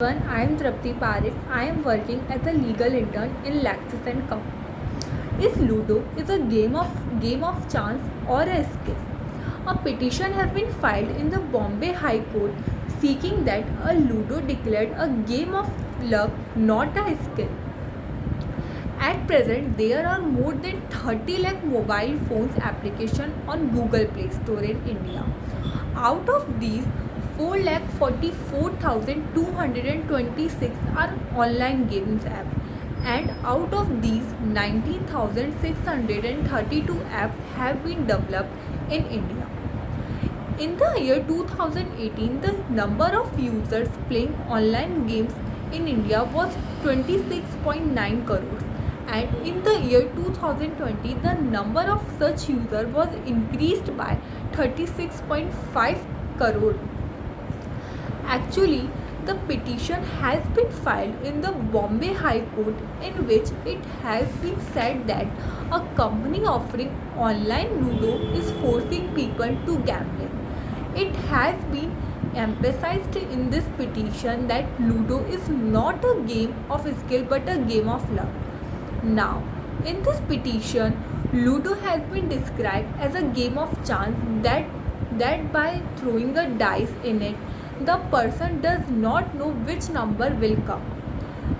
I am Trapti Parekh. I am working as a legal intern in Lexis and Co. Is Ludo is a game of chance or a skill? A petition has been filed in the Bombay High Court seeking that a Ludo declared a game of luck, not a skill. At present, there are more than 30 lakh mobile phones application on Google Play Store in India. Out of these, 4,44,226 are online games apps, and out of these, 19,632 apps have been developed in India. In the year 2018, the number of users playing online games in India was 26.9 crores, and in the year 2020, the number of such users was increased by 36.5 crore. Actually, the petition has been filed in the Bombay High Court in which it has been said that a company offering online Ludo is forcing people to gambling. It has been emphasized in this petition that Ludo is not a game of skill but a game of luck. Now, in this petition, Ludo has been described as a game of chance that by throwing a dice in it, the person does not know which number will come.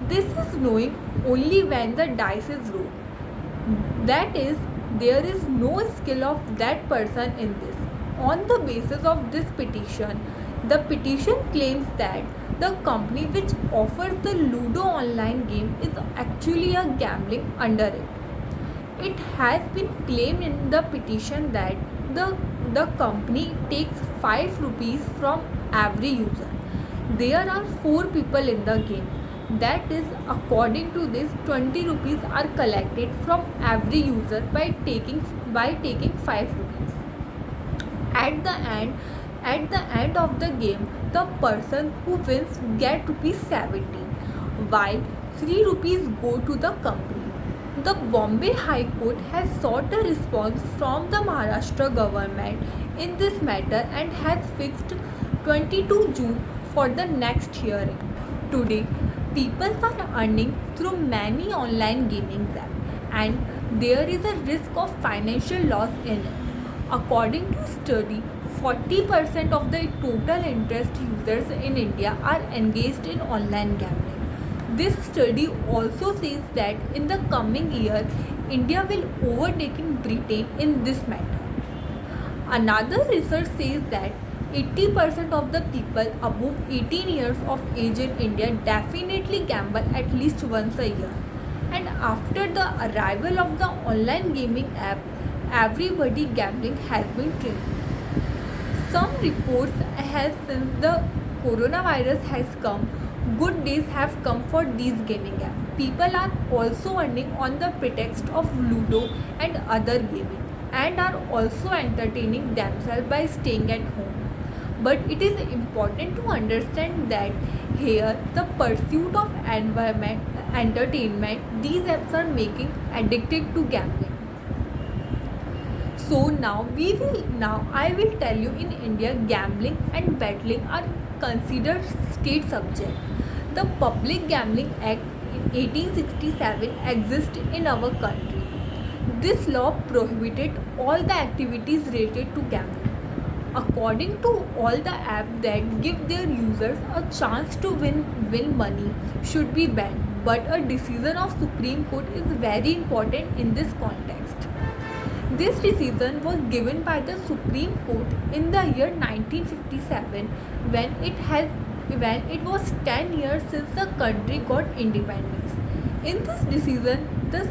This is knowing only when the dice is rolled. That is, there is no skill of that person in this. On the basis of this petition, the petition claims that the company which offers the Ludo online game is actually a gambling under it. It has been claimed in the petition that the company takes 5 rupees from every user. There are 4 people in the game. That is, according to this, 20 rupees are collected from every user by taking 5 rupees. At the end of the game, the person who wins get rupees 70, while 3 rupees go to the company. The Bombay High Court has sought a response from the Maharashtra government in this matter and has fixed 22 June for the next hearing. Today, people are earning through many online gaming apps, and there is a risk of financial loss in it. According to a study, 40% of the total interest users in India are engaged in online gambling. This study also says that in the coming year, India will overtake Britain in this matter. Another research says that 80% of the people above 18 years of age in India definitely gamble at least once a year. And after the arrival of the online gaming app, everybody gambling has been trained. Some reports has since the coronavirus has come, good days have come for these gaming apps. People are also earning on the pretext of Ludo and other gaming and are also entertaining themselves by staying at home. But it is important to understand that here the pursuit of entertainment, these apps are making addicted to gambling. So now I will tell you, in India gambling and betting are considered state subject. The Public Gambling Act in 1867 exists in our country. This law prohibited all the activities related to gambling. According to all the apps that give their users a chance to win money should be banned. But a decision of Supreme Court is very important in this context. This decision was given by the Supreme Court in the year 1957 when it was 10 years since the country got independence. In this decision, the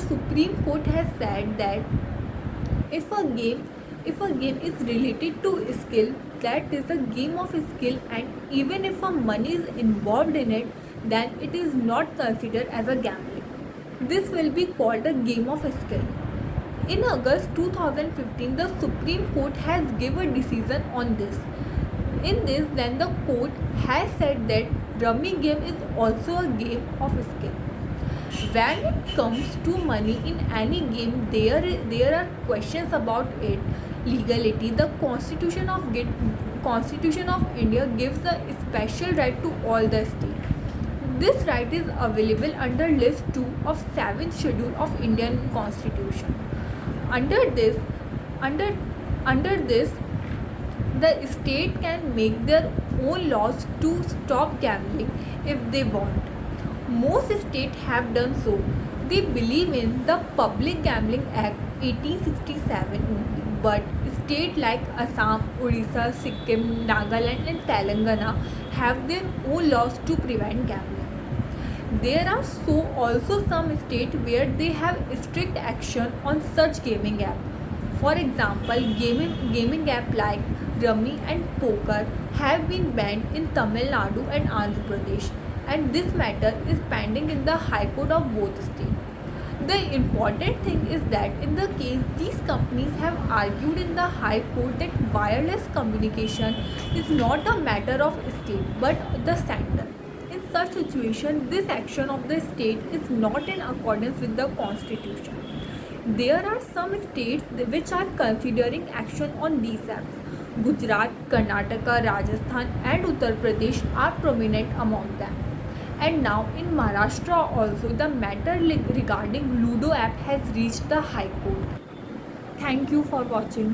Supreme Court has said that if a game is related to skill, that is a game of skill, and even if a money is involved in it, then it is not considered as a gambling. This will be called a game of skill. In August 2015, the Supreme Court has given a decision on this. In this, then the court has said that rummy game is also a game of skill. When it comes to money in any game, there are questions about its legality. The Constitution of India gives a special right to all the states. This right is available under list 2 of 7th schedule of Indian Constitution. Under this under under this the state can make their own laws to stop gambling if they want. Most states have done so. They believe in the Public Gambling Act 1867 only, but states like Assam, Odisha, Sikkim, Nagaland, and Telangana have their own laws to prevent gambling. There are also some states where they have strict action on such gaming apps. For example, gaming apps like Rummy and Poker have been banned in Tamil Nadu and Andhra Pradesh, and this matter is pending in the High Court of both states. The important thing is that in the case these companies have argued in the High Court that wireless communication is not a matter of state but the center. In such situation, this action of the state is not in accordance with the constitution. There are some states which are considering action on these apps. Gujarat, Karnataka, Rajasthan, and Uttar Pradesh are prominent among them. And now in Maharashtra also, the matter regarding Ludo app has reached the High Court. Thank you for watching.